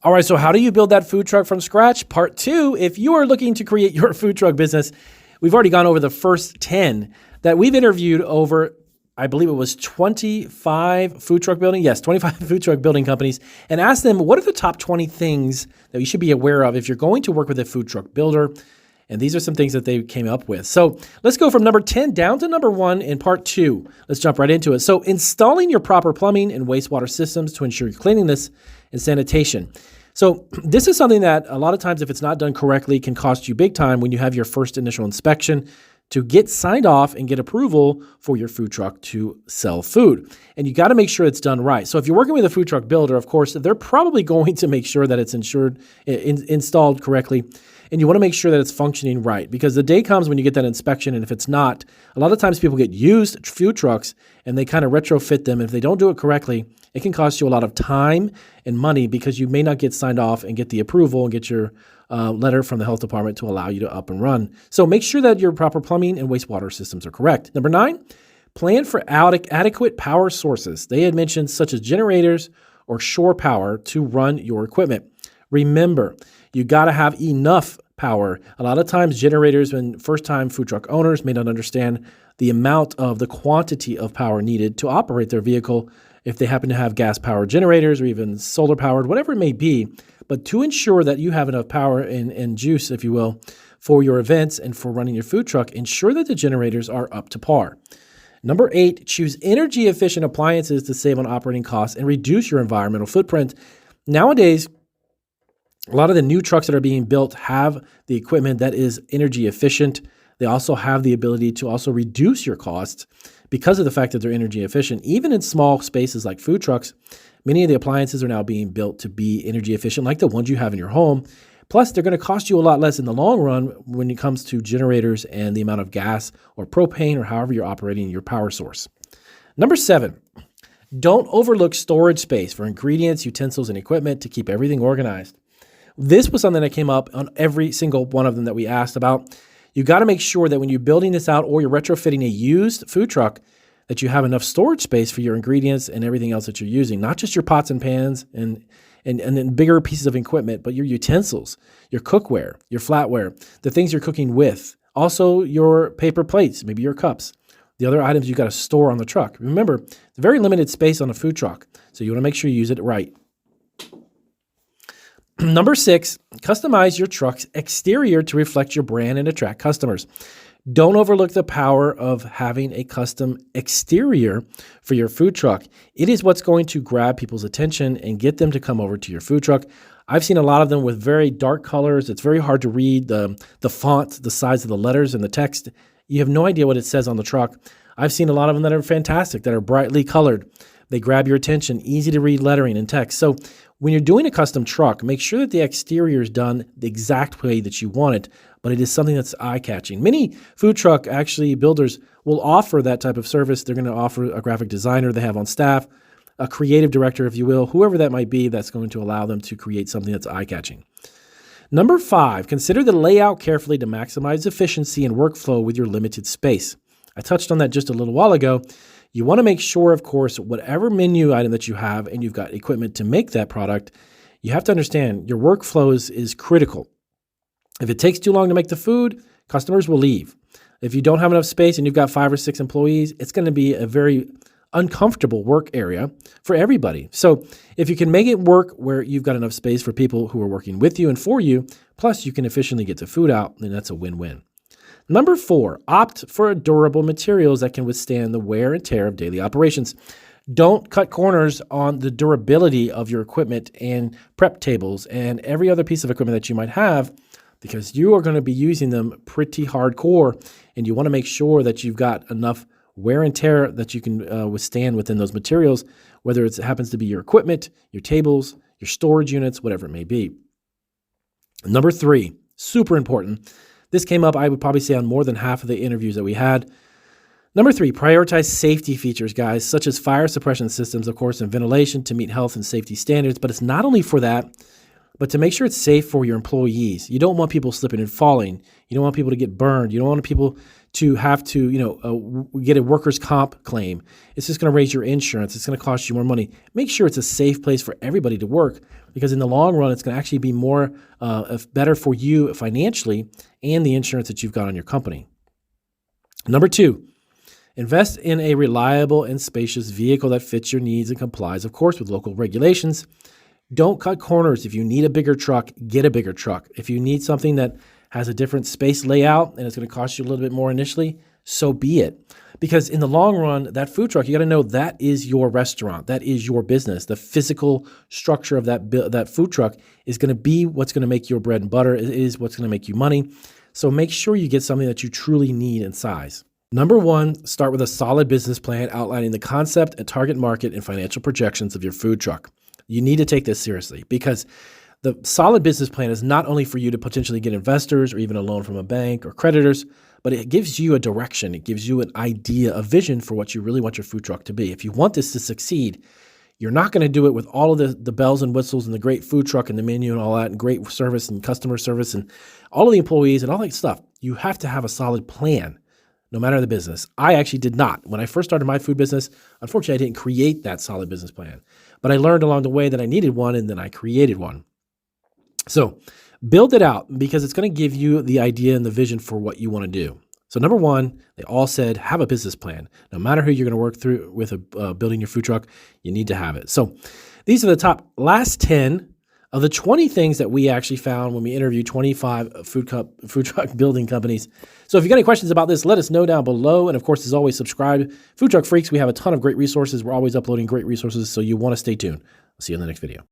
All right, so how do you build that food truck from scratch? Part 2, if you are looking to create your food truck business, we've already gone over the first 10 that we've interviewed over, I believe it was 25 food truck building. Yes, 25 food truck building companies, and asked them, what are the top 20 things that you should be aware of if you're going to work with a food truck builder? And these are some things that they came up with. So let's go from number 10 down to number 1 in part 2. Let's jump right into it. So installing your proper plumbing and wastewater systems to ensure cleanliness and sanitation. So this is something that a lot of times, if it's not done correctly, can cost you big time when you have your first initial inspection to get signed off and get approval for your food truck to sell food. And you got to make sure it's done right. So if you're working with a food truck builder, of course, they're probably going to make sure that it's installed correctly. And you want to make sure that it's functioning right, because the day comes when you get that inspection, and if it's not, a lot of times people get used food trucks and they kind of retrofit them. And if they don't do it correctly, it can cost you a lot of time and money, because you may not get signed off and get the approval and get your letter from the health department to allow you to up and run. So make sure that your proper plumbing and wastewater systems are correct. Number 9, plan for adequate power sources. They had mentioned such as generators or shore power to run your equipment. Remember, you got to have enough power. A lot of times generators, when first-time food truck owners may not understand the amount of the quantity of power needed to operate their vehicle if they happen to have gas-powered generators or even solar-powered, whatever it may be. But to ensure that you have enough power and juice, if you will, for your events and for running your food truck, ensure that the generators are up to par. Number 8, choose energy-efficient appliances to save on operating costs and reduce your environmental footprint. Nowadays, a lot of the new trucks that are being built have the equipment that is energy efficient. They also have the ability to also reduce your costs because of the fact that they're energy efficient. Even in small spaces like food trucks, many of the appliances are now being built to be energy efficient, like the ones you have in your home. Plus, they're going to cost you a lot less in the long run when it comes to generators and the amount of gas or propane or however you're operating your power source. Number 7, don't overlook storage space for ingredients, utensils, and equipment to keep everything organized. This was something that came up on every single one of them that we asked about. You got to make sure that when you're building this out or you're retrofitting a used food truck, that you have enough storage space for your ingredients and everything else that you're using, not just your pots and pans and then bigger pieces of equipment, but your utensils, your cookware, your flatware, the things you're cooking with, also your paper plates, maybe your cups, the other items you got to store on the truck. Remember, it's very limited space on a food truck, so you want to make sure you use it right. Number 6, customize your truck's exterior to reflect your brand and attract customers. Don't overlook the power of having a custom exterior for your food truck. It is what's going to grab people's attention and get them to come over to your food truck. I've seen a lot of them with very dark colors. It's very hard to read the font, the size of the letters and the text. You have no idea what it says on the truck. I've seen a lot of them that are fantastic, that are brightly colored. They grab your attention, easy to read lettering and text. So when you're doing a custom truck, make sure that the exterior is done the exact way that you want it, but it is something that's eye-catching. Many food truck actually builders will offer that type of service. They're going to offer a graphic designer they have on staff, a creative director, if you will, whoever that might be, that's going to allow them to create something that's eye-catching. Number 5, consider the layout carefully to maximize efficiency and workflow with your limited space. I touched on that just a little while ago. You want to make sure, of course, whatever menu item that you have and you've got equipment to make that product, you have to understand your workflow is critical. If it takes too long to make the food, customers will leave. If you don't have enough space and you've got 5 or 6 employees, it's going to be a very uncomfortable work area for everybody. So if you can make it work where you've got enough space for people who are working with you and for you, plus you can efficiently get the food out, then that's a win-win. Number 4, opt for durable materials that can withstand the wear and tear of daily operations. Don't cut corners on the durability of your equipment and prep tables and every other piece of equipment that you might have, because you are going to be using them pretty hardcore, and you want to make sure that you've got enough wear and tear that you can withstand within those materials, whether it happens to be your equipment, your tables, your storage units, whatever it may be. Number 3, super important. This came up, I would probably say, on more than half of the interviews that we had. Number 3, prioritize safety features, guys, such as fire suppression systems, of course, and ventilation to meet health and safety standards. But it's not only for that, but to make sure it's safe for your employees. You don't want people slipping and falling. You don't want people to get burned. You don't want people to have to, get a workers' comp claim. It's just going to raise your insurance. It's going to cost you more money. Make sure it's a safe place for everybody to work, because in the long run, it's going to actually be more better for you financially and the insurance that you've got on your company. Number 2, invest in a reliable and spacious vehicle that fits your needs and complies, of course, with local regulations. Don't cut corners. If you need a bigger truck, get a bigger truck. If you need something that has a different space layout and it's going to cost you a little bit more initially, so be it. Because in the long run, that food truck, you got to know that is your restaurant. That is your business. The physical structure of that food truck is going to be what's going to make your bread and butter. It is what's going to make you money. So make sure you get something that you truly need in size. Number 1, start with a solid business plan outlining the concept and target market and financial projections of your food truck. You need to take this seriously, because the solid business plan is not only for you to potentially get investors or even a loan from a bank or creditors, but it gives you a direction. It gives you an idea, a vision for what you really want your food truck to be. If you want this to succeed, you're not going to do it with all of the bells and whistles and the great food truck and the menu and all that and great service and customer service and all of the employees and all that stuff. You have to have a solid plan, no matter the business. I actually did not. When I first started my food business, unfortunately, I didn't create that solid business plan. But I learned along the way that I needed one, and then I created one. So build it out, because it's going to give you the idea and the vision for what you want to do. So number 1, they all said, have a business plan. No matter who you're going to work through with building your food truck, you need to have it. So these are the last 10 of the 20 things that we actually found when we interviewed 25 food truck building companies. So if you got any questions about this, let us know down below. And of course, as always, subscribe. Food Truck Freaks, we have a ton of great resources. We're always uploading great resources, so you want to stay tuned. I'll see you in the next video.